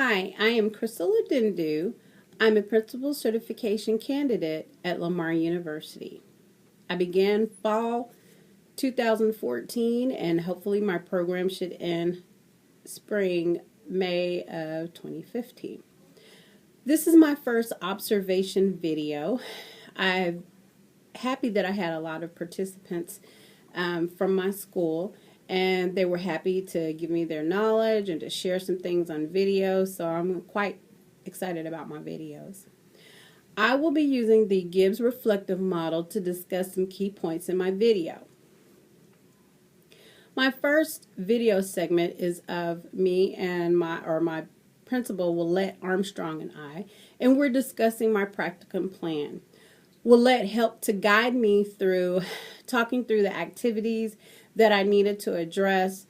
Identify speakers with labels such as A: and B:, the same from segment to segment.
A: Hi, I am Crystal Adindu. I'm a principal certification candidate at Lamar University. I began fall 2014 and hopefully my program should end spring, May of 2015. This is my first observation video. I'm happy that I had a lot of participants from my school, and they were happy to give me their knowledge and to share some things on video, so I'm quite excited about my videos. I will be using the Gibbs reflective model to discuss some key points in my video. My first video segment is of me and my principal, Willette Armstrong, and we're discussing my practicum plan. Willette helped to guide me through talking through the activities that I needed to address,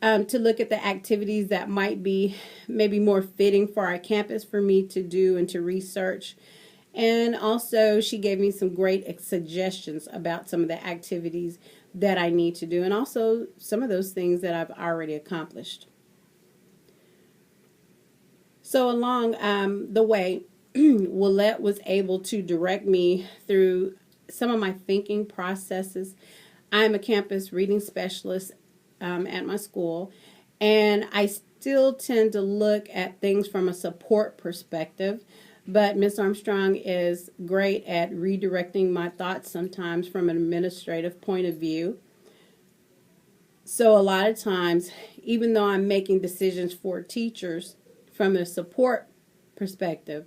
A: to look at the activities that might be maybe more fitting for our campus for me to do and to research. And also she gave me some great suggestions about some of the activities that I need to do, and also some of those things that I've already accomplished. So along the way, Willette was able to direct me through some of my thinking processes. I'm a campus reading specialist at my school, and I still tend to look at things from a support perspective, but Ms. Armstrong is great at redirecting my thoughts sometimes from an administrative point of view. So a lot of times, even though I'm making decisions for teachers from a support perspective,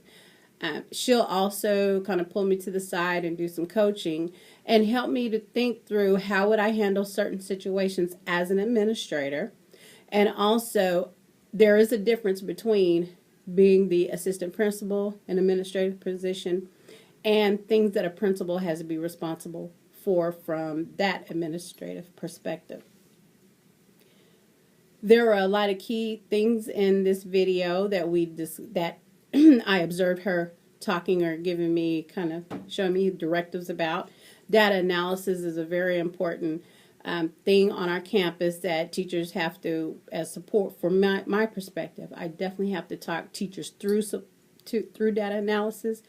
A: she'll also kind of pull me to the side and do some coaching and help me to think through how would I handle certain situations as an administrator. And also, there is a difference between being the assistant principal, an administrative position, and things that a principal has to be responsible for from that administrative perspective. There are a lot of key things in this video that I observed her talking or giving me, kind of showing me directives about. Data analysis is a very important thing on our campus that teachers have to, as support from my perspective, I definitely have to talk teachers through data analysis,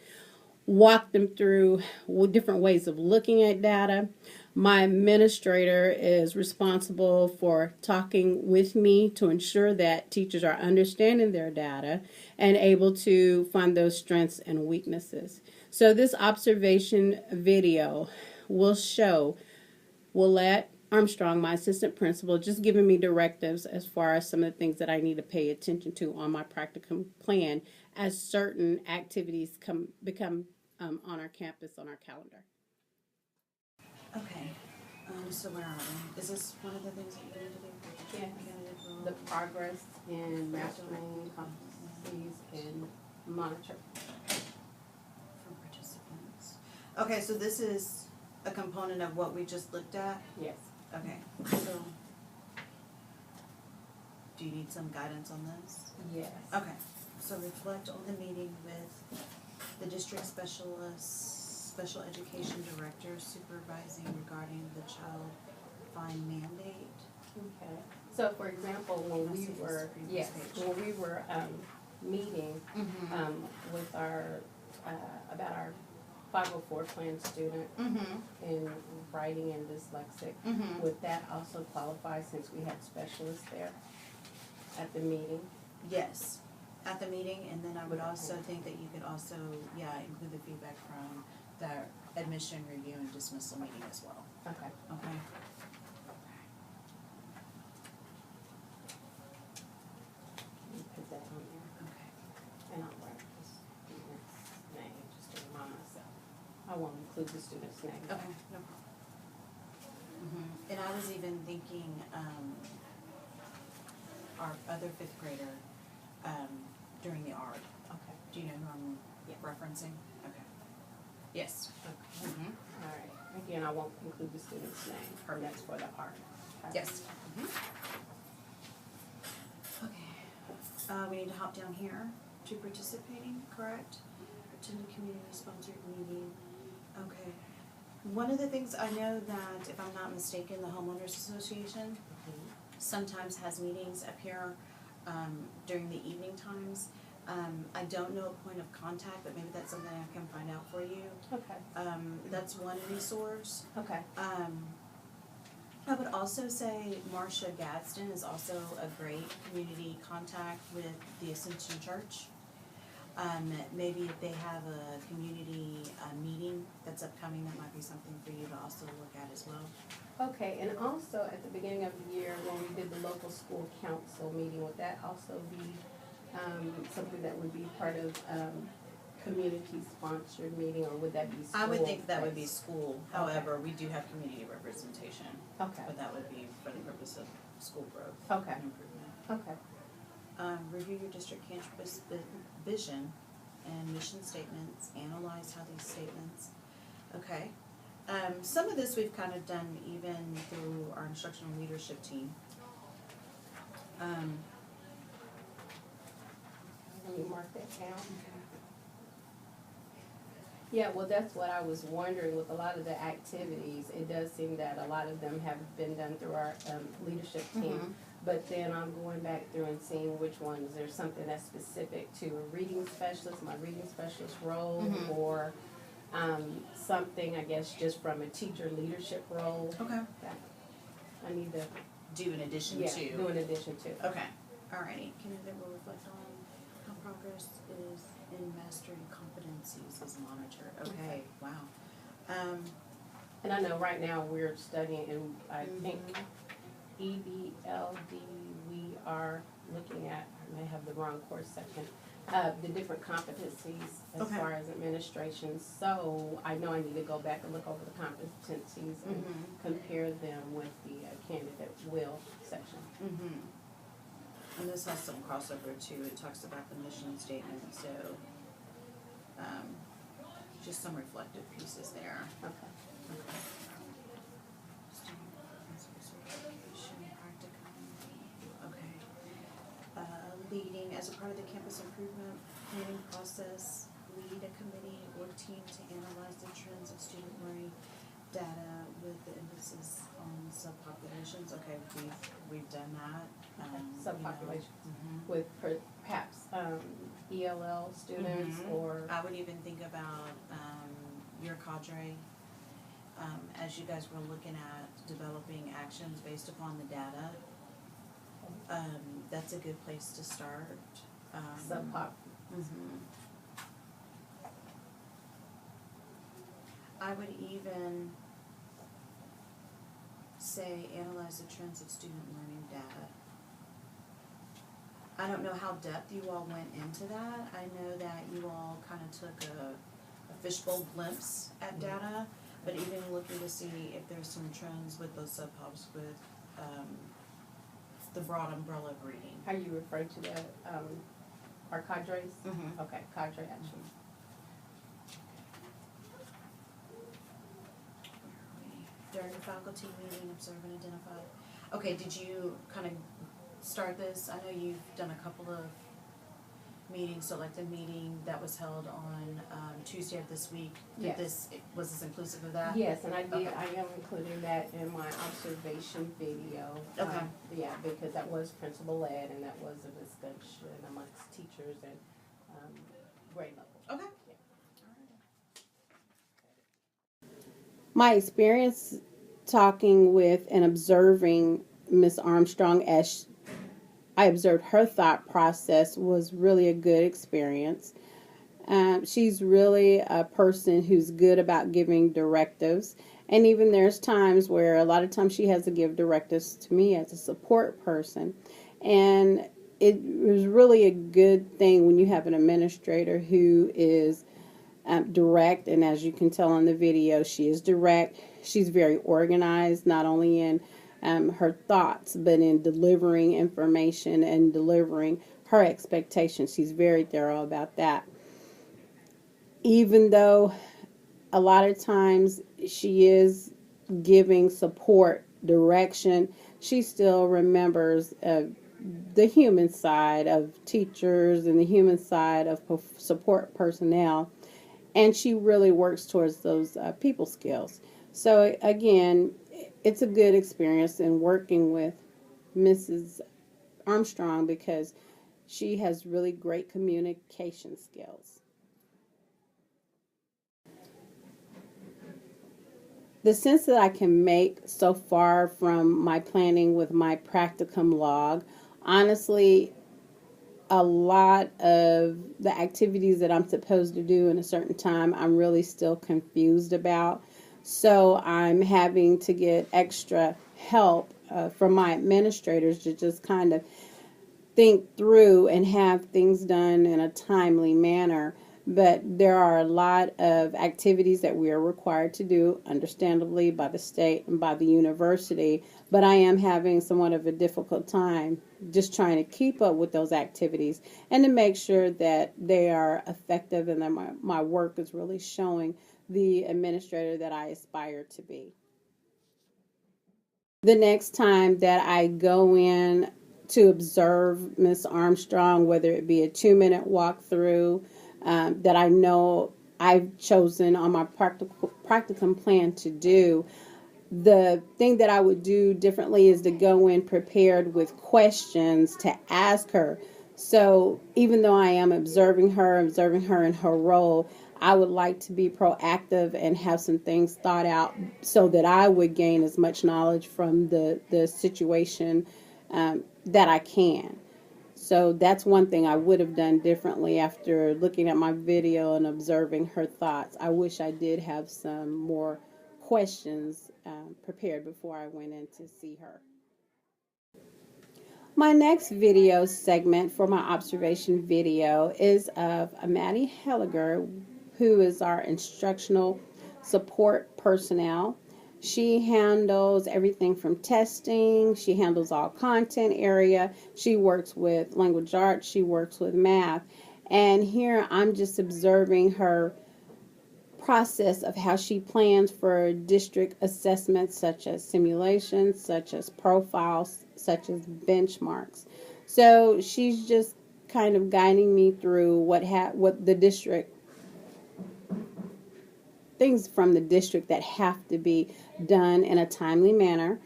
A: walk them through different ways of looking at data. My administrator is responsible for talking with me to ensure that teachers are understanding their data and able to find those strengths and weaknesses. So this observation video will show Willette Armstrong, my assistant principal, just giving me directives as far as some of the things that I need to pay attention to on my practicum plan as certain activities become on our campus, on our calendar.
B: Okay, so where are we? Is this one of the things that you need to do?
A: Yeah. The progress in mastering competencies and monitor
B: For participants. Okay, so this is a component of what we just looked at?
A: Yes.
B: Okay, so do you need some guidance on this?
A: Yes.
B: Okay, so reflect on the meeting with the district specialists, special education director supervising regarding the child fine mandate.
A: Okay. So, for example, when we were meeting with our about our 504 plan student in writing and dyslexic, would that also qualify since we had specialists there at the meeting?
B: Yes, at the meeting, and then I would also think that you could also, include the feedback from the admission review and dismissal meeting as well.
A: Okay.
B: Okay.
A: Put that on there.
B: Okay.
A: And I'll write the student's name just to remind myself. I won't include the student's name.
B: Okay, no problem. And I was even thinking, our other fifth grader, during the art.
A: Okay.
B: Do you know who I'm referencing? Okay. Yes.
A: Okay. All right. Again, I won't include the student's name. That's for the art. Okay.
B: Yes. Okay. We need to hop down here to participating, correct? Attend a community-sponsored meeting. Okay. One of the things I know that, if I'm not mistaken, the Homeowners Association sometimes has meetings up here during the evening times. I don't know a point of contact, but maybe that's something I can find out for you.
A: Okay.
B: That's one resource.
A: Okay.
B: I would also say Marcia Gadsden is also a great community contact with the Ascension Church. Maybe if they have a community meeting that's upcoming, that might be something for you to also look at as well.
A: Okay, and also at the beginning of the year, when we did the local school council meeting, would that also be something that would be part of community-sponsored meeting, or would that be school?
B: I would think that would be school. However, we do have community representation.
A: Okay.
B: But that would be for the purpose of school growth
A: Okay.
B: and improvement.
A: Okay.
B: Review your district campus vision and mission statements. Analyze how these statements. Okay. Some of this we've kind of done even through our instructional leadership team.
A: Let me mark that down. Yeah, well, that's what I was wondering with a lot of the activities. It does seem that a lot of them have been done through our leadership team.
B: Mhm.
A: But then I'm going back through and seeing which ones, there's something that's specific to a reading specialist, my reading specialist role,
B: Mhm.
A: or something, I guess, just from a teacher leadership role.
B: Okay.
A: That I need to,
B: Do in addition
A: yeah,
B: to.
A: do in addition to.
B: Okay. Alrighty. Candidate will reflect on how progress is in mastering competencies is monitored. Okay. Wow.
A: And I know right now we're studying, and I think EBLD, we are looking at, I may have the wrong course section, the different competencies as
B: Okay.
A: far as administration. So I know I need to go back and look over the competencies and compare them with the candidate will section.
B: And this has some crossover too. It talks about the mission statement, so just some reflective pieces there.
A: Okay.
B: Okay. Leading as a part of the campus improvement planning process, lead a committee or team to analyze the trends of student learning data with the emphasis on subpopulations. Okay, we've done that.
A: Subpopulation
B: Mhm.
A: with perhaps ELL students
B: Mhm.
A: or.
B: I would even think about your cadre, as you guys were looking at developing actions based upon the data. That's a good place to start.
A: Subpop.
B: Mhm. I would even say analyze the trends of student learning data. I don't know how depth you all went into that. I know that you all kind of took a fishbowl glimpse at data, but even looking to see if there's some trends with those subpops with the broad umbrella of reading.
A: How you refer to that, our cadres?
B: Mhm.
A: Okay, cadre action.
B: During the faculty meeting, observe and identify. Okay, did you kind of start this? I know you've done a couple of meetings, so like the meeting that was held on Tuesday of this week.
A: Yes.
B: Was this inclusive of that?
A: Yes, and I did,
B: Okay.
A: I am including that in my observation video.
B: Okay.
A: Yeah, because that was principal led and that was a discussion amongst teachers and grade level.
B: Okay.
A: Yeah.
C: My experience talking with and observing Miss Armstrong as I observed her thought process was really a good experience. She's really a person who's good about giving directives. And even there's times where a lot of times she has to give directives to me as a support person. And it was really a good thing when you have an administrator who is direct. And as you can tell on the video, she is direct. She's very organized, not only in her thoughts, but in delivering information and delivering her expectations. She's very thorough about that. Even though a lot of times she is giving support, direction, she still remembers the human side of teachers and the human side of support personnel. And she really works towards those people skills. So again, it's a good experience in working with Mrs. Armstrong because she has really great communication skills. The sense that I can make so far from my planning with my practicum log, honestly, a lot of the activities that I'm supposed to do in a certain time, I'm really still confused about. So I'm having to get extra help from my administrators to just kind of think through and have things done in a timely manner. But there are a lot of activities that we are required to do, understandably, by the state and by the university. But I am having somewhat of a difficult time just trying to keep up with those activities and to make sure that they are effective and that my work is really showing the administrator that I aspire to be. The next time that I go in to observe Miss Armstrong, whether it be a 2-minute walkthrough that I know I've chosen on my practicum plan to do, the thing that I would do differently is to go in prepared with questions to ask her. So even though I am observing her in her role, I would like to be proactive and have some things thought out so that I would gain as much knowledge from the situation that I can. So that's one thing I would have done differently after looking at my video and observing her thoughts. I wish I did have some more questions prepared before I went in to see her. My next video segment for my observation video is of Maddie Helliger, who is our instructional support personnel. She handles everything from testing. She handles all content area. She works with language arts. She works with math. And here I'm just observing her process of how she plans for district assessments such as simulations, such as profiles, such as benchmarks. So she's just kind of guiding me through what the district, things from the district that have to be done in a timely manner.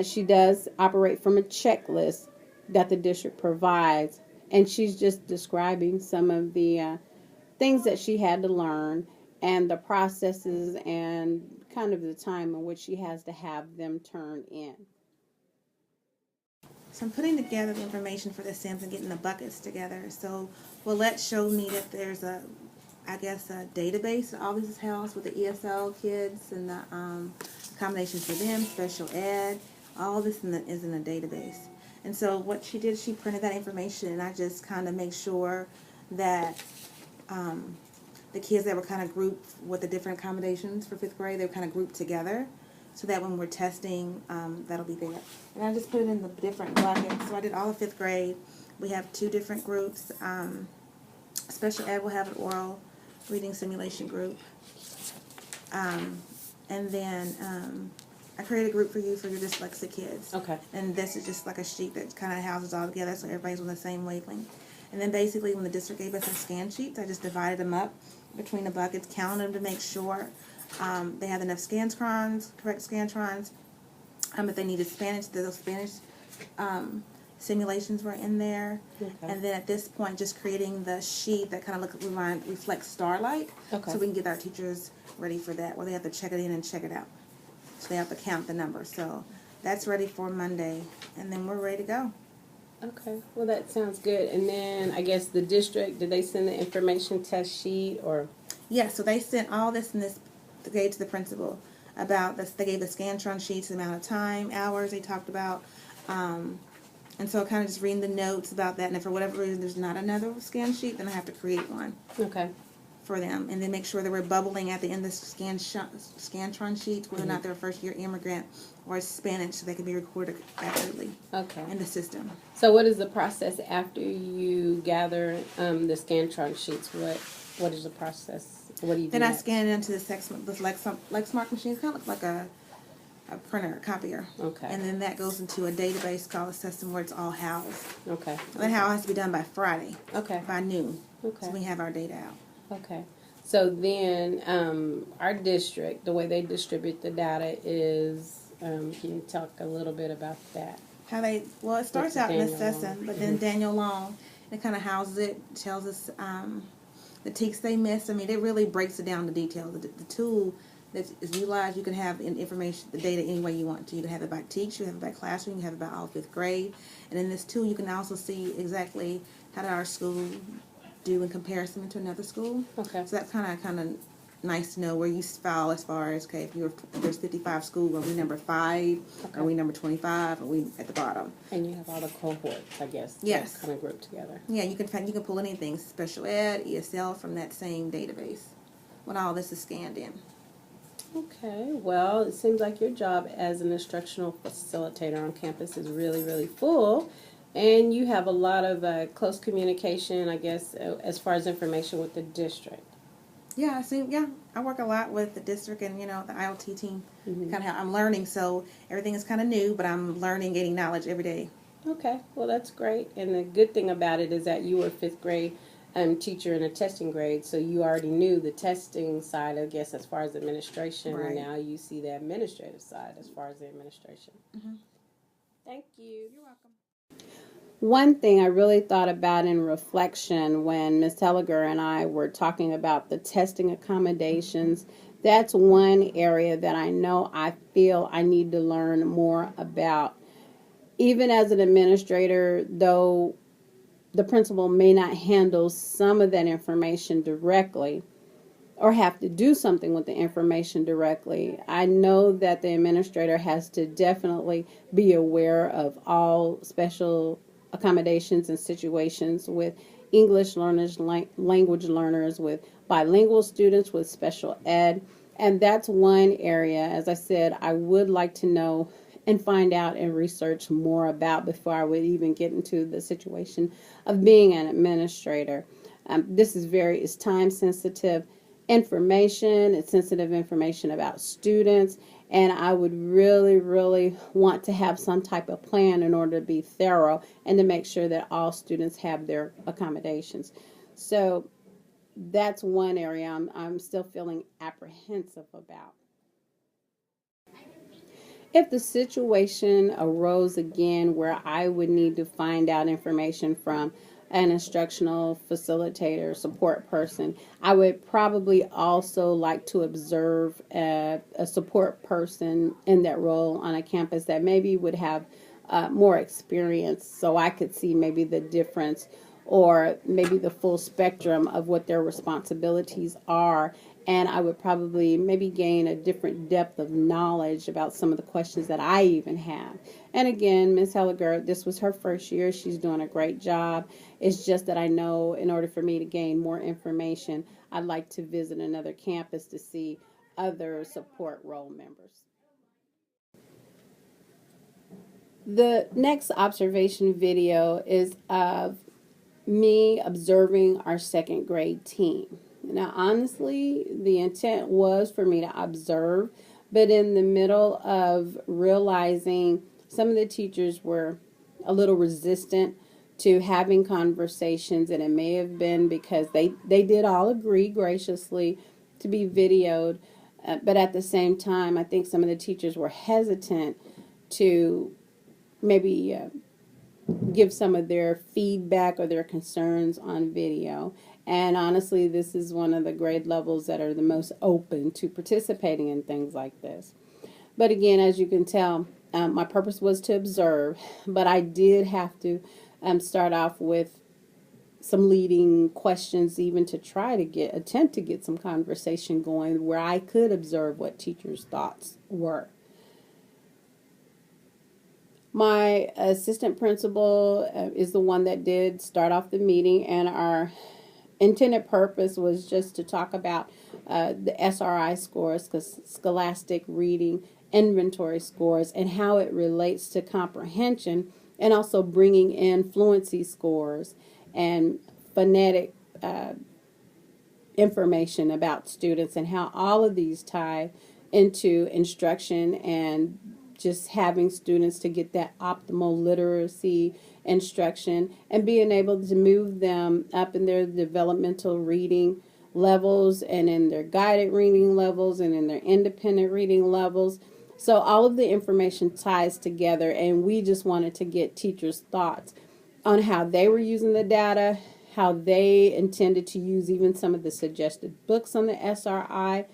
C: She does operate from a checklist that the district provides, and she's just describing some of the things that she had to learn and the processes and kind of the time in which she has to have them turned in.
D: So I'm putting together the information for the Sims and getting the buckets together. So Willette showed me that there's a database that all this is housed with the ESL kids and the accommodations for them, special ed, all this is in a database. And so what she did, she printed that information, and I just kind of make sure that the kids that were kind of grouped with the different accommodations for 5th grade, they were kind of grouped together so that when we're testing, that'll be there. And I just put it in the different buckets. So I did all of 5th grade. We have 2 different groups. Special ed will have an oral reading simulation group. And then I created a group for you for your dyslexic kids.
C: Okay.
D: And this is just like a sheet that kind of houses all together so everybody's on the same wavelength. And then basically when the district gave us some scan sheets, I just divided them up between the buckets, counted them to make sure they had enough correct scantrons. If they needed Spanish, those Spanish simulations were in there.
C: Okay.
D: And then at this point, just creating the sheet that kind of reflects Starlight.
C: Okay.
D: So we can get our teachers ready for that, where they have to check it in and check it out. So they have to count the number. So that's ready for Monday, and then we're ready to go.
C: Okay, well that sounds good. And then I guess the district, did they send the information test sheet or?
D: Yeah, so they sent all this in this, they gave to the principal about this. They gave the Scantron sheets, the amount of time, hours they talked about. And so kind of just reading the notes about that. And if for whatever reason there's not another scan sheet, then I have to create one
C: Okay.
D: for them. And then make sure that we're bubbling at the end of the Scantron sheets, whether or not they're a first-year immigrant or Spanish, so they can be recorded accurately
C: Okay.
D: in the system.
C: So what is the process after you gather the Scantron sheets? What is the process? What do you do?
D: Then I
C: next?
D: scan it into the Lexmark machine. It kind of looks like a printer, a copier.
C: Okay.
D: And then that goes into a database called a system where it's all housed.
C: Okay.
D: And that has to be done by Friday,
C: Okay.
D: by noon.
C: Okay.
D: So we have our data out.
C: Okay. So then our district, the way they distribute the data is, can you talk a little bit about that?
D: Well, it starts out in
A: Daniel
D: assessing,
A: Long.
D: but then Daniel Long, it kind of houses it, tells us the teaks they missed. I mean, it really breaks it down to detail. The tool that is utilized, you can have information, the data any way you want to. You can have it by teach, you can have it by classroom, you can have it by all fifth grade. And in this tool, you can also see exactly how did our school do in comparison to another school.
A: Okay.
D: So that's kind of nice to know where you fall as far as, okay, if there's 55 schools, are we number 5?
A: Okay.
D: Are we number 25? Are we at the bottom?
A: And you have all the cohorts, I guess.
D: Yes.
A: Kind of grouped together.
D: Yeah, you can pull anything, special ed, ESL, from that same database when all this is scanned in.
A: Okay, well, it seems like your job as an instructional facilitator on campus is really, really full, and you have a lot of close communication, I guess, as far as information with the district.
D: Yeah, I work a lot with the district and, the IoT team.
A: Mm-hmm.
D: Kind of how I'm learning, so everything is kind of new, but I'm learning, gaining knowledge every day.
A: Okay, well, that's great, and the good thing about it is that you were fifth grade teacher in a testing grade, so you already knew the testing side, I guess, as far as administration,
D: Right.
A: and now you see the administrative side as far as the administration.
D: Mm-hmm.
A: Thank you.
D: You're welcome.
C: One thing I really thought about in reflection when Ms. Telliger and I were talking about the testing accommodations, that's one area that I know I feel I need to learn more about. Even as an administrator, though the principal may not handle some of that information directly or have to do something with the information directly, I know that the administrator has to definitely be aware of all special accommodations and situations with English learners, language learners, with bilingual students, with special ed. And that's one area, as I said, I would like to know and find out and research more about before I would even get into the situation of being an administrator. This is time sensitive information. It's sensitive information about students, and I would really, really want to have some type of plan in order to be thorough and to make sure that all students have their accommodations. So that's one area I'm still feeling apprehensive about. If the situation arose again where I would need to find out information from an instructional facilitator, support person, I would probably also like to observe a support person in that role on a campus that maybe would have more experience, so I could see maybe the difference or maybe the full spectrum of what their responsibilities are. And I would probably maybe gain a different depth of knowledge about some of the questions that I even have. And again, Ms. Helliger, this was her first year. She's doing a great job. It's just that I know in order for me to gain more information, I'd like to visit another campus to see other support role members. The next observation video is of me observing our second grade team. Now, honestly, the intent was for me to observe, but in the middle of realizing some of the teachers were a little resistant to having conversations, and it may have been because they did all agree graciously to be videoed, but at the same time, I think some of the teachers were hesitant to maybe give some of their feedback or their concerns on video. And honestly, this is one of the grade levels that are the most open to participating in things like this. But again, as you can tell, my purpose was to observe, but I did have to start off with some leading questions, even to try to attempt to get some conversation going where I could observe what teachers' thoughts were. My assistant principal is the one that did start off the meeting, and our intended purpose was just to talk about the SRI scores, Scholastic Reading Inventory scores, and how it relates to comprehension, and also bringing in fluency scores and phonetic information about students, and how all of these tie into instruction and just having students to get that optimal literacy instruction and being able to move them up in their developmental reading levels and in their guided reading levels and in their independent reading levels. So all of the information ties together, and we just wanted to get teachers' thoughts on how they were using the data, how they intended to use even some of the suggested books on the SRI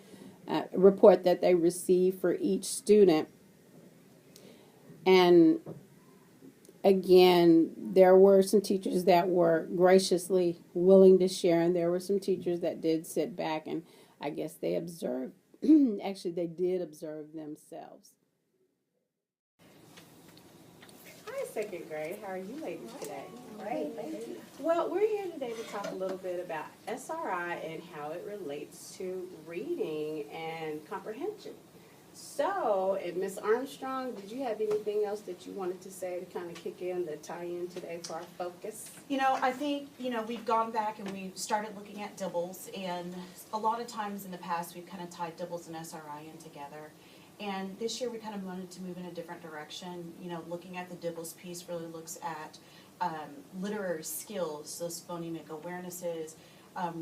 C: report that they received for each student. And again, there were some teachers that were graciously willing to share, and there were some teachers that did sit back and I guess they observed. Actually, they did observe themselves.
A: Hi, second grade. How are you ladies today?
E: Great, thank you.
A: Well, we're here today to talk a little bit about SRI and how it relates to reading and comprehension. So, and Ms. Armstrong, did you have anything else that you wanted to say to kind of kick in the tie-in today for our focus?
B: You know, I think, we've gone back and we've started looking at dibbles, and a lot of times in the past, we've kind of tied dibbles and SRI in together. And this year, we kind of wanted to move in a different direction. Looking at the dibbles piece really looks at literary skills, those phonemic awarenesses.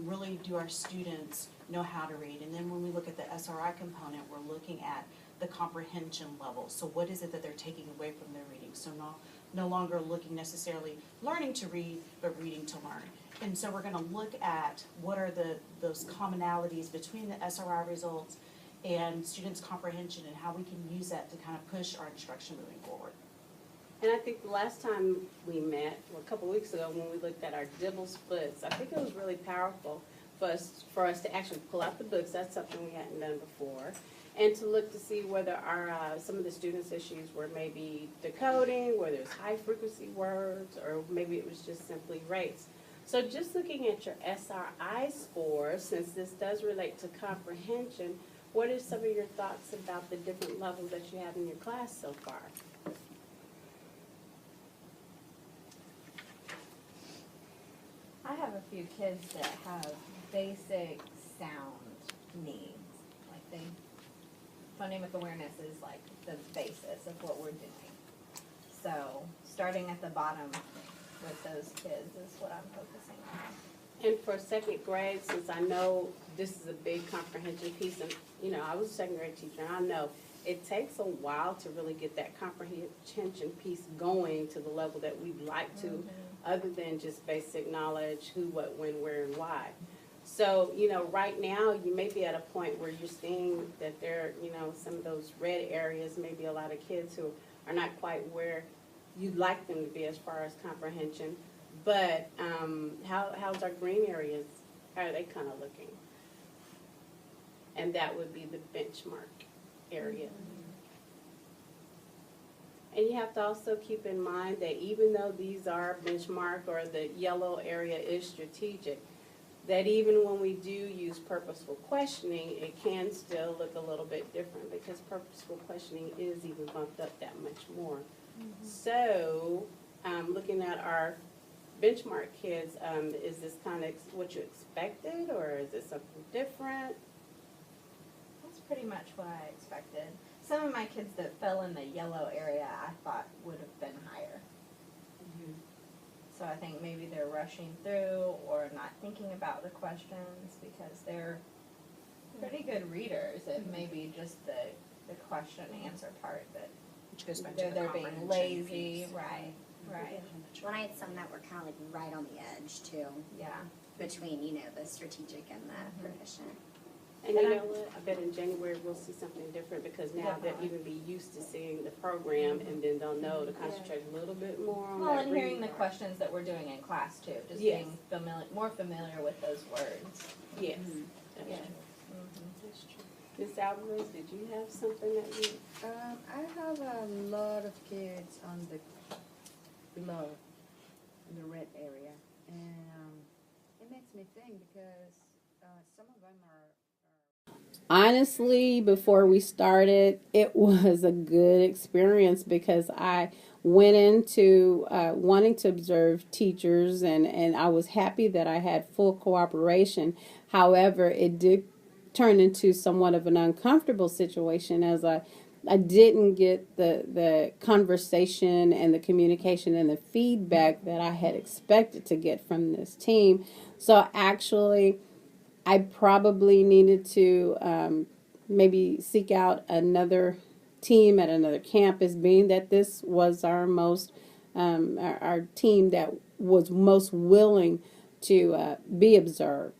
B: Really, do our students know how to read? And then when we look at the SRI component, we're looking at the comprehension level. So what is it that they're taking away from their reading? So no longer looking necessarily learning to read, but reading to learn. And so we're going to look at what are those commonalities between the SRI results and students' comprehension, and how we can use that to kind of push our instruction moving forward.
A: And I think the last time we met, a couple of weeks ago, when we looked at our dibble splits, I think it was really powerful for us to actually pull out the books. That's something we hadn't done before. And to look to see whether our some of the students' issues were maybe decoding, whether it's high-frequency words, or maybe it was just simply rates. So just looking at your SRI score, since this does relate to comprehension, what are some of your thoughts about the different levels that you have in your class so far?
E: I have a few kids that have basic sound needs. Like phonemic awareness is like the basis of what we're doing. So starting at the bottom with those kids is what I'm focusing on.
A: And for second grade, since I know this is a big comprehension piece, and I was a second grade teacher, and I know it takes a while to really get that comprehension piece going to the level that we'd like to, other than just basic knowledge, who, what, when, where, and why. So, right now you may be at a point where you're seeing that there, some of those red areas, maybe a lot of kids who are not quite where you'd like them to be as far as comprehension. But how's our green areas? How are they kind of looking? And that would be the benchmark area. And you have to also keep in mind that even though these are benchmark, or the yellow area is strategic, that even when we do use purposeful questioning, it can still look a little bit different, because purposeful questioning is even bumped up that much more. So looking at our benchmark kids, is this kind of what you expected, or is it something different?
E: That's pretty much what I expected. Some of my kids that fell in the yellow area I thought would have been higher. So I think maybe they're rushing through or not thinking about the questions because they're pretty good readers. It may be just the question and answer part that
B: Which goes back to the
E: they're being
B: comprehension
E: lazy.
B: piece.
E: Right.
F: Well, I had some that were kind of like right on the edge too,
E: Yeah.
F: between, the strategic and the proficient.
A: And you know what? I bet in January we'll see something different, because now they'll even be used to seeing the program, and then they'll know to concentrate a little bit more on
E: Well,
A: that
E: and hearing
A: reading
E: the
A: part.
E: questions that we're doing in class too, just
A: Yes.
E: being more familiar with those words.
A: Yes, that's
E: Yeah.
A: true. That's true. Ms. Alvarez, did you have something that you?
G: I have a lot of kids on the below, in the red area, and it makes me think because some of them are.
C: Honestly, before we started, it was a good experience, because I went into wanting to observe teachers, and I was happy that I had full cooperation. However, it did turn into somewhat of an uncomfortable situation, as I didn't get the conversation and the communication and the feedback that I had expected to get from this team. So actually, I probably needed to maybe seek out another team at another campus, being that this was our most our team that was most willing to be observed.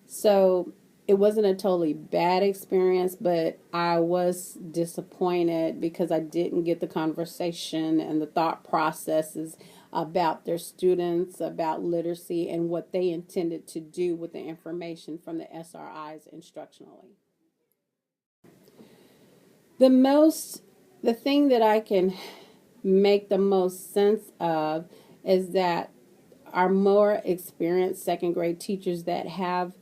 C: So it wasn't a totally bad experience, but I was disappointed because I didn't get the conversation and the thought processes about their students, about literacy, and what they intended to do with the information from the SRIs instructionally. The thing that I can make the most sense of is that our more experienced second grade teachers that have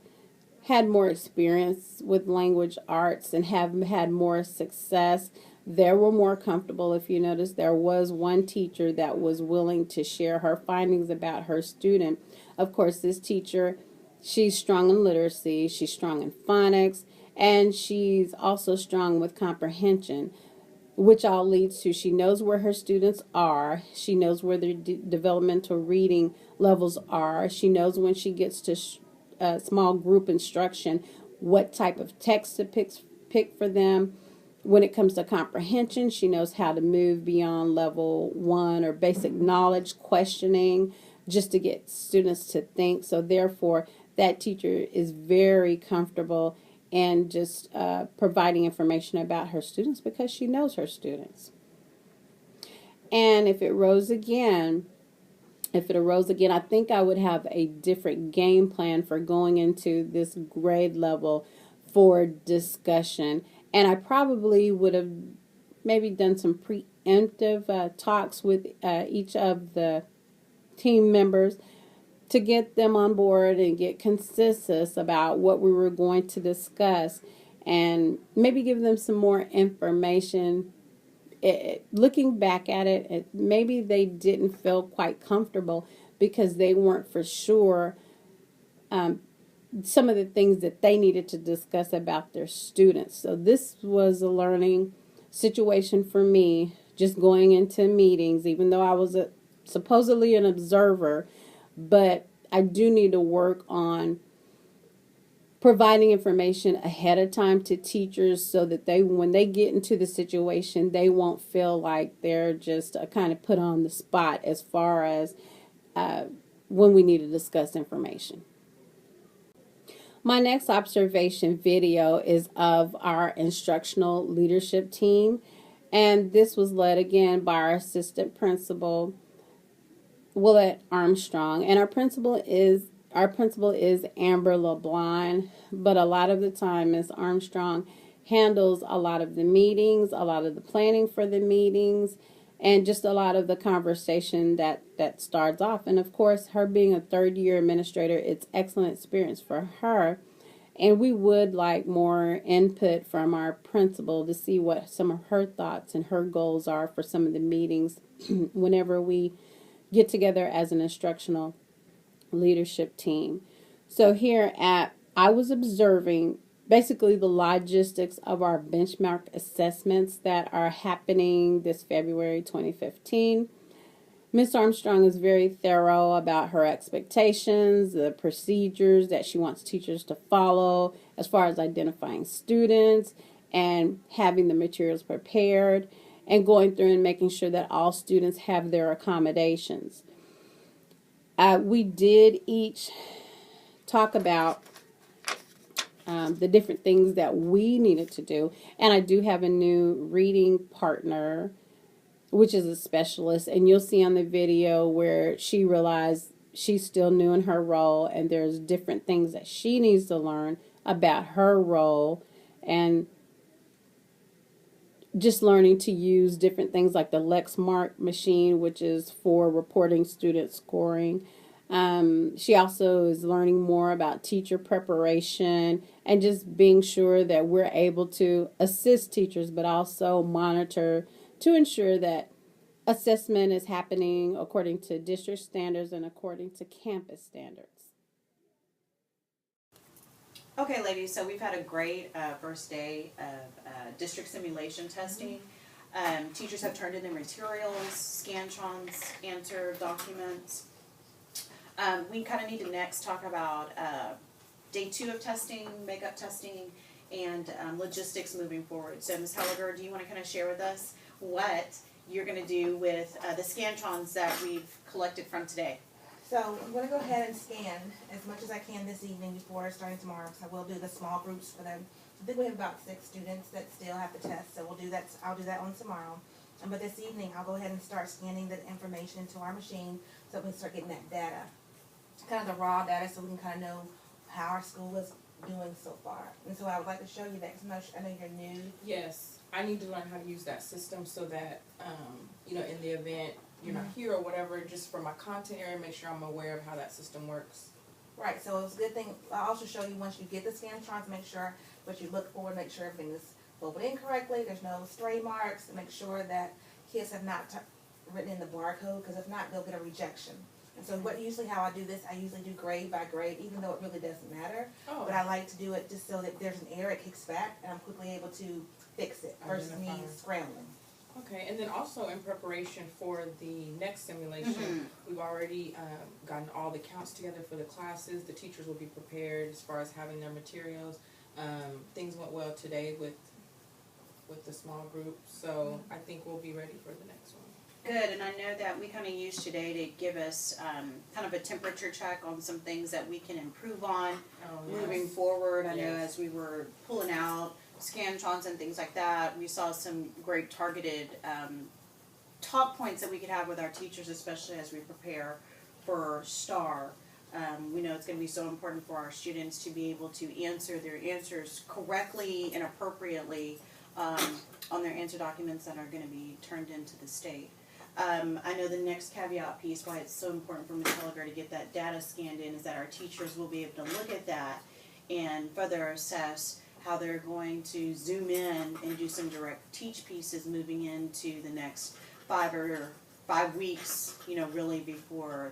C: had more experience with language arts and have had more success, they were more comfortable. If you notice, there was one teacher that was willing to share her findings about her student. Of course, this teacher, she's strong in literacy, she's strong in phonics, and she's also strong with comprehension, which all leads to she knows where her students are. She knows where their developmental reading levels are. She knows when she gets to small group instruction what type of text to pick for them. When it comes to comprehension, she knows how to move beyond level 1 or basic knowledge questioning just to get students to think. So therefore, that teacher is very comfortable and just providing information about her students because she knows her students. And if it arose again, I think I would have a different game plan for going into this grade level for discussion. And I probably would have maybe done some preemptive talks with each of the team members to get them on board and get consensus about what we were going to discuss and maybe give them some more information. Looking back at it, maybe they didn't feel quite comfortable because they weren't for sure some of the things that they needed to discuss about their students. So this was a learning situation for me, just going into meetings, even though I was supposedly an observer. But I do need to work on providing information ahead of time to teachers so that when they get into the situation, they won't feel like they're just kind of put on the spot as far as when we need to discuss information. My next observation video is of our instructional leadership team, and this was led again by our assistant principal, Willette Armstrong, and our principal is Amber LeBlanc, but a lot of the time Ms. Armstrong handles a lot of the meetings, a lot of the planning for the meetings, and just a lot of the conversation that starts off. And of course, her being a third-year administrator, it's excellent experience for her. And we would like more input from our principal to see what some of her thoughts and her goals are for some of the meetings whenever we get together as an instructional leadership team. So I was observing basically the logistics of our benchmark assessments that are happening this February 2015. Ms. Armstrong is very thorough about her expectations, the procedures that she wants teachers to follow as far as identifying students and having the materials prepared and going through and making sure that all students have their accommodations. We did each talk about the different things that we needed to do. And I do have a new reading partner, which is a specialist. And you'll see on the video where she realized she's still new in her role and there's different things that she needs to learn about her role and just learning to use different things like the Lexmark machine, which is for reporting student scoring. She also is learning more about teacher preparation and just being sure that we're able to assist teachers, but also monitor to ensure that assessment is happening according to district standards and according to campus standards.
B: Okay, ladies, so we've had a great first day of district simulation testing. Teachers have turned in their materials, Scantrons, answered documents. We kind of need to next talk about day 2 of testing, makeup testing, and logistics moving forward. So Ms. Helliger, do you want to kind of share with us what you're going to do with the Scantrons that we've collected from today?
D: So I'm going to go ahead and scan as much as I can this evening before starting tomorrow, because I will do the small groups for them. I think we have about 6 students that still have to test, so we'll do that. I'll do that on tomorrow. But this evening, I'll go ahead and start scanning the information into our machine so we can start getting that data, kind of the raw data, so we can kind of know how our school is doing so far. And so I would like to show you that, because I know you're new.
H: Yes, I need to learn how to use that system so that, in the event you're not here or whatever, just for my content area, make sure I'm aware of how that system works.
D: Right, so it's a good thing. I'll also show you once you get the Scantrons, make sure what you look for, make sure everything is folded in correctly, there's no stray marks, and make sure that kids have not written in the barcode, because if not, they'll get a rejection. And so how I do this, I usually do grade by grade, even though it really doesn't matter.
H: Oh.
D: But I like to do it just so that if there's an error, it kicks back, and I'm quickly able to fix it versus me
H: Identify.
D: scrambling.
H: Okay, and then also in preparation for the next simulation, we've already gotten all the counts together for the classes. The teachers will be prepared as far as having their materials. Things went well today with the small group, so I think we'll be ready for the next one.
B: Good, and I know that we kind of used today to give us kind of a temperature check on some things that we can improve on moving forward. I know as we were pulling out Scantrons and things like that, we saw some great targeted talk points that we could have with our teachers, especially as we prepare for STAR. We know it's going to be so important for our students to be able to answer their answers correctly and appropriately on their answer documents that are going to be turned into the state. I know the next caveat piece, why it's so important for Ms. Helliger to get that data scanned in, is that our teachers will be able to look at that and further assess how they're going to zoom in and do some direct teach pieces moving into the next 5 weeks, really before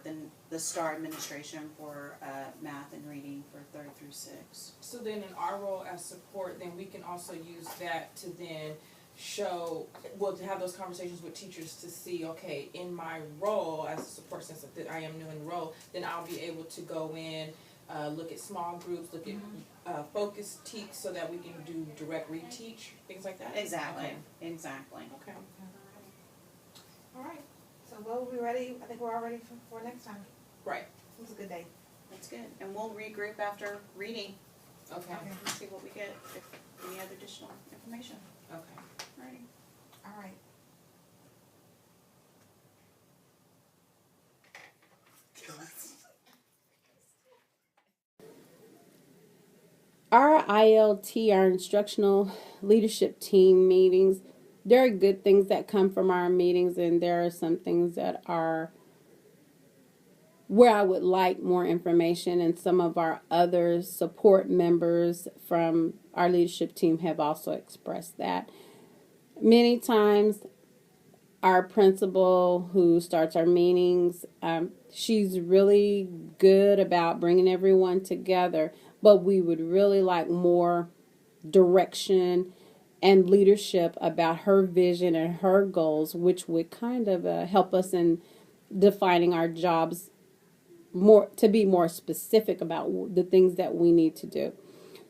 B: the STAR administration for math and reading for 3rd through 6th.
H: So then in our role as support, then we can also use that to then to have those conversations with teachers to see, okay, in my role as a support, since that I am new in the role, then I'll be able to go in, look at small groups, look at focus teach, so that we can do direct reteach, things like that.
B: Exactly.
H: Okay.
B: Exactly.
H: Okay. All right.
D: So we'll be ready. I think we're all ready for next time.
H: Right.
D: It was a good day.
B: That's good. And we'll regroup after reading.
H: Okay.
B: And see what we get, if any other additional information.
H: Okay.
B: Alrighty.
D: All right.
C: Our ILT, our instructional leadership team meetings, there are good things that come from our meetings, and there are some things that are where I would like more information, and some of our other support members from our leadership team have also expressed that. Many times, our principal who starts our meetings, she's really good about bringing everyone together, but we would really like more direction and leadership about her vision and her goals, which would kind of help us in defining our jobs more, to be more specific about the things that we need to do.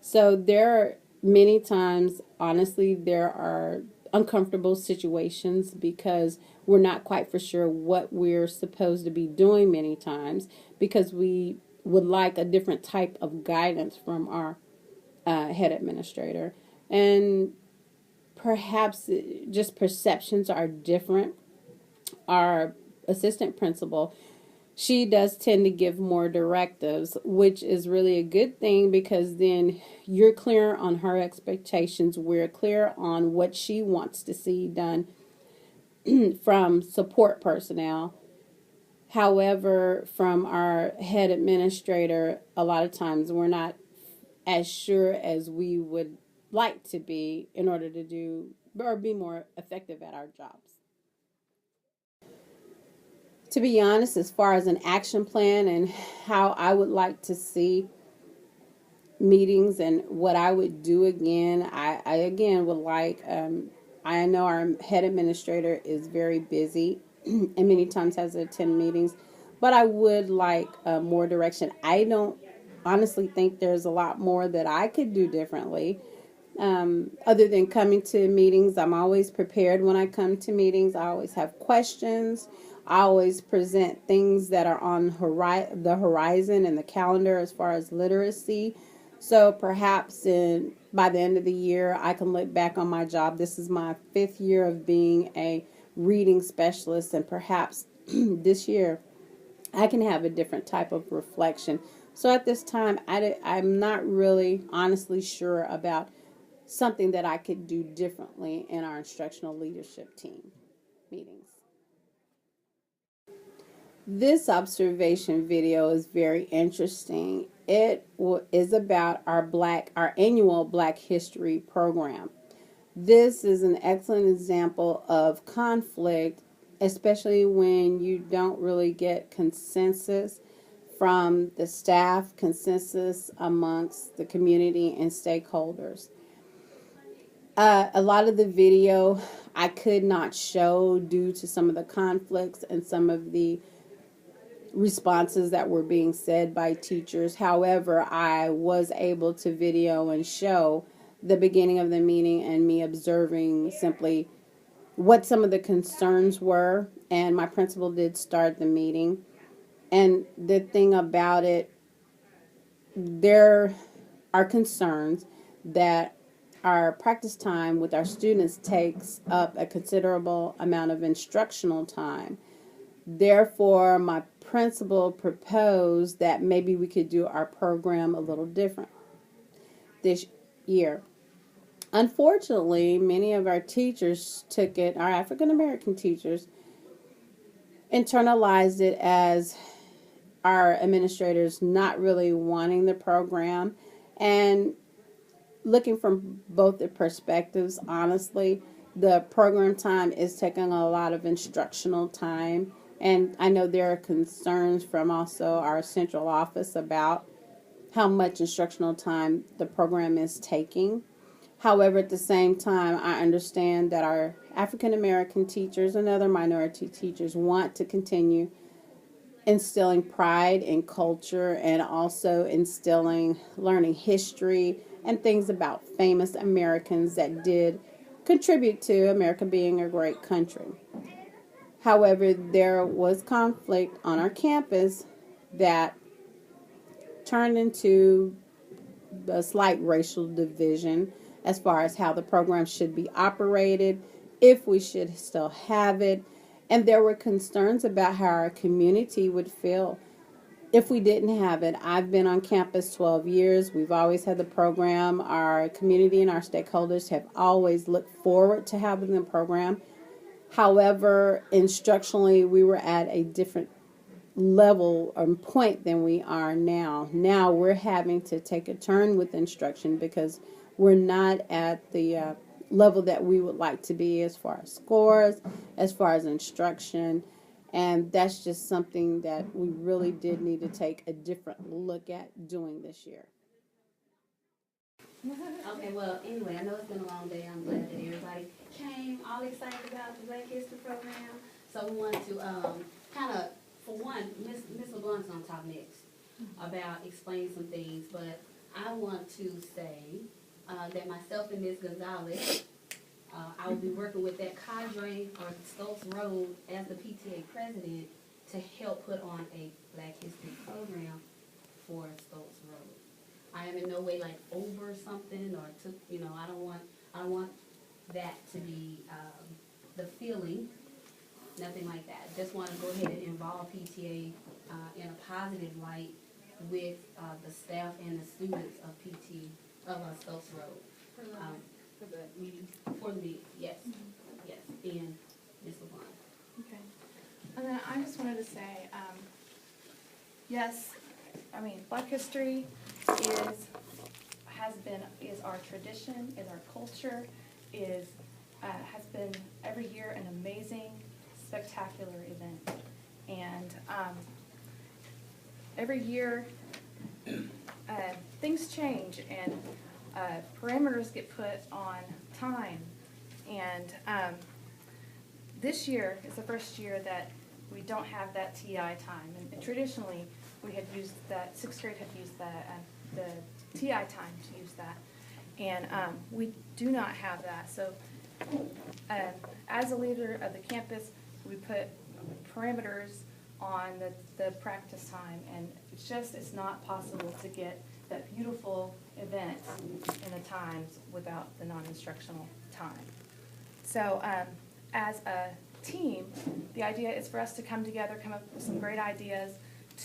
C: So there are many times, honestly, there are uncomfortable situations because we're not quite for sure what we're supposed to be doing many times, because we would like a different type of guidance from our head administrator. And perhaps just perceptions are different. Our assistant principal, she does tend to give more directives, which is really a good thing, because then you're clear on her expectations. We're clear on what she wants to see done from support personnel. However, from our head administrator, a lot of times we're not as sure as we would like to be in order to do or be more effective at our jobs. To be honest, as far as an action plan and how I would like to see meetings and what I would do again, I again would like, I know our head administrator is very busy and many times has to attend meetings, but I would like more direction. I don't honestly think there's a lot more that I could do differently Other than coming to meetings, I'm always prepared when I come to meetings. I always have questions. I always present things that are on the horizon and the calendar as far as literacy. So perhaps by the end of the year, I can look back on my job. This is my 5th year of being a reading specialist, and perhaps this year I can have a different type of reflection. So at this time, I'm not really honestly sure about something that I could do differently in our instructional leadership team meetings. This observation video is very interesting. It is about our annual Black History program. This is an excellent example of conflict, especially when you don't really get consensus from the staff, consensus amongst the community and stakeholders. A lot of the video I could not show due to some of the conflicts and some of the responses that were being said by teachers. However, I was able to video and show the beginning of the meeting and me observing simply what some of the concerns were. And my principal did start the meeting. And the thing about it, there are concerns that our practice time with our students takes up a considerable amount of instructional time. Therefore, my principal proposed that maybe we could do our program a little different this year. Unfortunately, many of our teachers took it, our African American teachers, internalized it as our administrators not really wanting the program. And looking from both the perspectives, honestly, the program time is taking a lot of instructional time. And I know there are concerns from also our central office about how much instructional time the program is taking. However, at the same time, I understand that our African American teachers and other minority teachers want to continue instilling pride in culture and also instilling learning history and things about famous Americans that did contribute to America being a great country. However, there was conflict on our campus that turned into a slight racial division as far as how the program should be operated, if we should still have it. And there were concerns about how our community would feel if we didn't have it. I've been on campus 12 years. We've always had the program. Our community and our stakeholders have always looked forward to having the program. However, instructionally, we were at a different level or point than we are now. Now we're having to take a turn with instruction because we're not at the level that we would like to be as far as scores, as far as instruction. And that's just something that we really did need to take a different look at doing this year.
A: Okay, well, anyway, I know it's been a long day. I'm glad that everybody came all excited about the Black History Program. So we want to kind of, for one, Miss LeBlanc's going to talk next about explaining some things. But I want to say that myself and Ms. Gonzalez, I will be working with that cadre or Stokes Road as the PTA president to help put on a Black History program for Stokes Road. I am in no way like over something or I don't want that to be the feeling, nothing like that. Just want to go ahead and involve PTA in a positive light with the staff and the students of Stokes Road.
E: For the meeting.
A: For the meeting, yes. Yes, and Ms. LeBlanc.
I: Okay. And then I just wanted to say, yes, I mean, Black history is our tradition, is our culture, has been every year an amazing, spectacular event. And every year things change and parameters get put on time. And this year is the first year that we don't have that TI time. And traditionally, we had used that, 6th grade had used that, the TI time to use that. And we do not have that. So as a leader of the campus, we put parameters on the practice time, and it's not possible to get that beautiful event in the times without the non-instructional time. So as a team, the idea is for us to come together, come up with some great ideas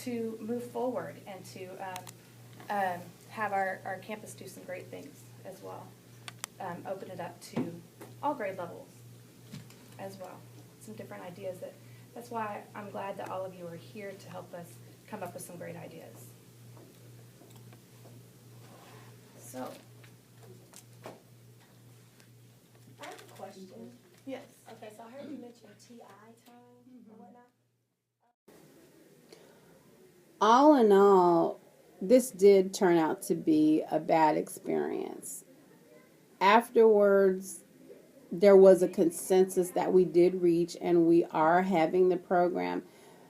I: to move forward and to have our campus do some great things as well. Open it up to all grade levels as well. Some different ideas. That's why I'm glad that all of you are here to help us come up with some great ideas. So,
J: I have a question.
I: yes.
J: Okay, so I heard you mention TI time and whatnot.
C: All in all, this did turn out to be a bad experience. Afterwards, there was a consensus that we did reach, and we are having the program.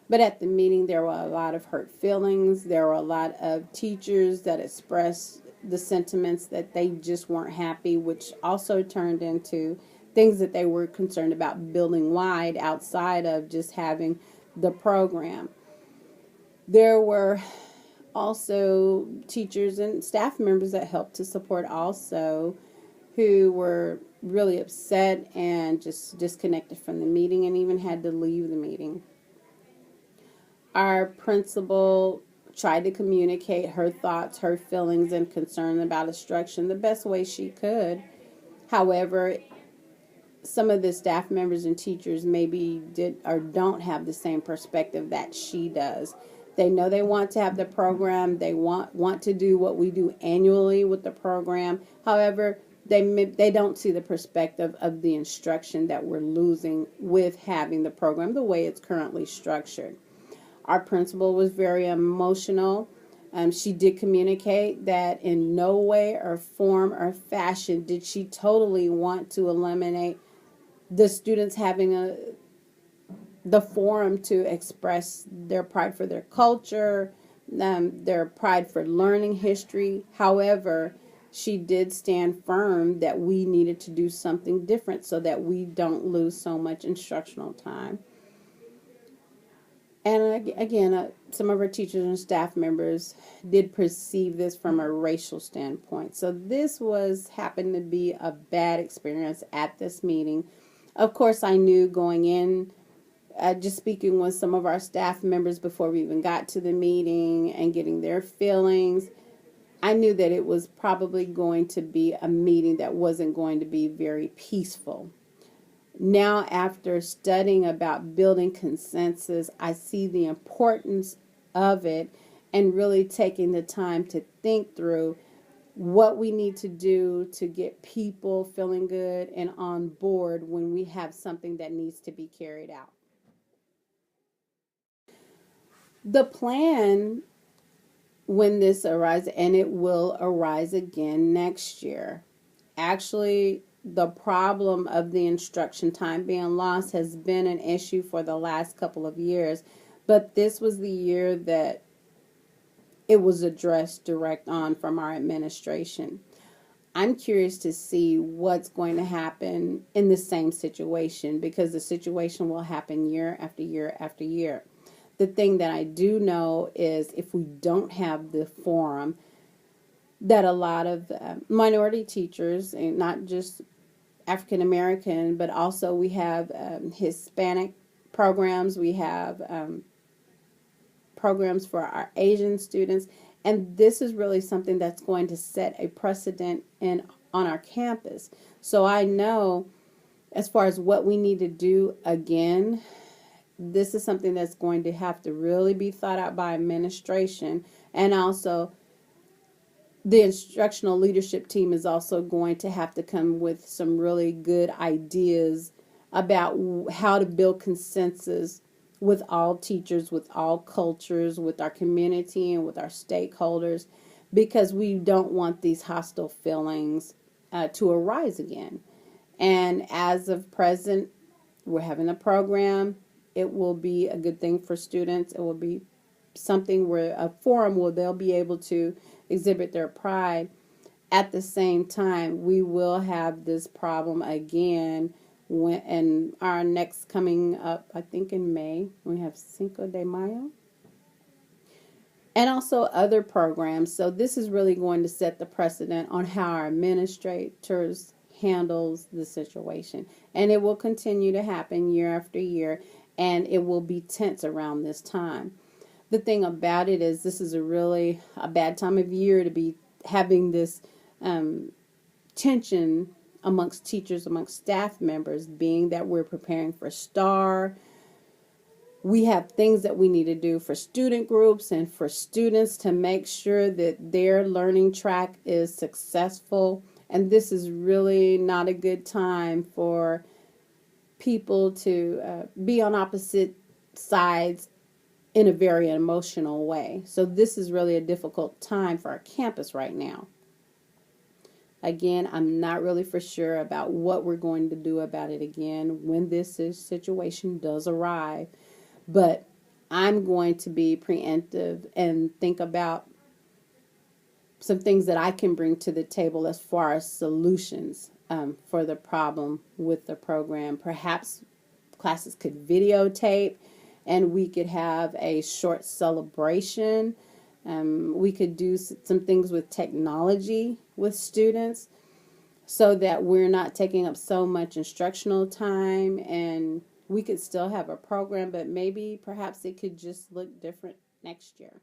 C: But at the meeting, there were a lot of hurt feelings. There were a lot of teachers that expressed the sentiments that they just weren't happy, which also turned into things that they were concerned about building wide outside of just having the program. There were also teachers and staff members that helped to support also, who were really upset and just disconnected from the meeting and even had to leave the meeting. Our principal tried to communicate her thoughts, her feelings, and concern about instruction the best way she could. However, some of the staff members and teachers maybe did or don't have the same perspective that she does. They know they want to have the program. They want to do what we do annually with the program. However, they don't see the perspective of the instruction that we're losing with having the program the way it's currently structured. Our principal was very emotional. She did communicate that in no way or form or fashion did she totally want to eliminate the students having the forum to express their pride for their culture, their pride for learning history. However, she did stand firm that we needed to do something different so that we don't lose so much instructional time. And again, some of our teachers and staff members did perceive this from a racial standpoint. So this happened to be a bad experience at this meeting. Of course, I knew going in, just speaking with some of our staff members before we even got to the meeting and getting their feelings, I knew that it was probably going to be a meeting that wasn't going to be very peaceful. Now, after studying about building consensus, I see the importance of it and really taking the time to think through what we need to do to get people feeling good and on board when we have something that needs to be carried out. The plan, when this arises, and it will arise again next year, actually, the problem of the instruction time being lost has been an issue for the last couple of years, but this was the year that it was addressed direct on from our administration. I'm curious to see what's going to happen in the same situation, because the situation will happen year after year after year. The thing that I do know is if we don't have the forum, that a lot of minority teachers, and not just African American, but also we have Hispanic programs, we have programs for our Asian students, and this is really something that's going to set a precedent on our campus. So I know, as far as what we need to do again, this is something that's going to have to really be thought out by administration, and also the instructional leadership team is also going to have to come with some really good ideas about how to build consensus with all teachers, with all cultures, with our community, and with our stakeholders, because we don't want these hostile feelings to arise again. And as of present, we're having a program. It will be a good thing for students. It will be something where a forum where they'll be able to exhibit their pride. at the same time, we will have this problem again when in our next coming up, I think in May, we have Cinco de Mayo. And also other programs. So this is really going to set the precedent on how our administrators handles the situation. And it will continue to happen year after year, and it will be tense around this time. The thing about it is this is a bad time of year to be having this tension amongst teachers, amongst staff members, being that we're preparing for STAR. We have things that we need to do for student groups and for students to make sure that their learning track is successful. And this is really not a good time for people to be on opposite sides in a very emotional way. So this is really a difficult time for our campus right now. Again, I'm not really for sure about what we're going to do about it again when this situation does arrive. But I'm going to be preemptive and think about some things that I can bring to the table as far as solutions for the problem with the program. Perhaps classes could videotape and we could have a short celebration. We could do some things with technology with students so that we're not taking up so much instructional time, and we could still have a program, but maybe perhaps it could just look different next year.